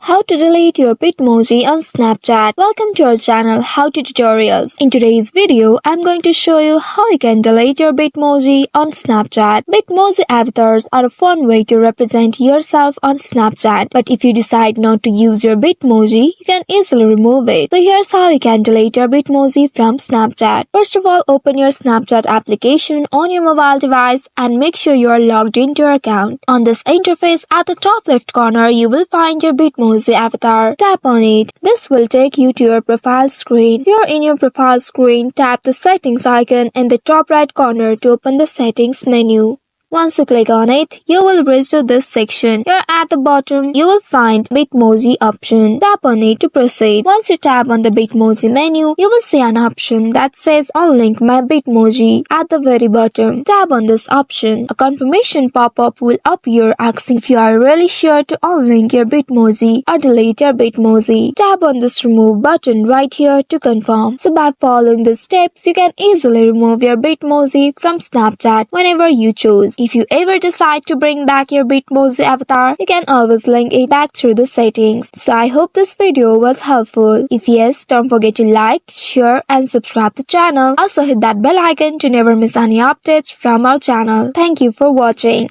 How to delete your Bitmoji on Snapchat. Welcome to our channel How to Tutorials. In today's video, I'm going to show you how you can delete your Bitmoji on Snapchat. Bitmoji avatars are a fun way to represent yourself on Snapchat. But if you decide not to use your Bitmoji, you can easily remove it. So here's how you can delete your Bitmoji from Snapchat. First of all, open your Snapchat application on your mobile device and make sure you are logged into your account. On this interface, at the top left corner, you will find your Bitmoji avatar. Tap on it. This will take you to your profile screen. Here in your profile screen, tap the settings icon in the top right corner to open the settings menu. Once you click on it, you will reach to this section. Here at the bottom, you will find Bitmoji option. Tap on it to proceed. Once you tap on the Bitmoji menu, you will see an option that says Unlink my Bitmoji at the very bottom. Tap on this option. A confirmation pop-up will appear asking if you are really sure to unlink your Bitmoji or delete your Bitmoji. Tap on this remove button right here to confirm. So by following these steps, you can easily remove your Bitmoji from Snapchat whenever you choose. If you ever decide to bring back your Bitmoji avatar, you can always link it back through the settings. So I hope this video was helpful. If yes, don't forget to like, share and subscribe the channel. Also hit that bell icon to never miss any updates from our channel. Thank you for watching.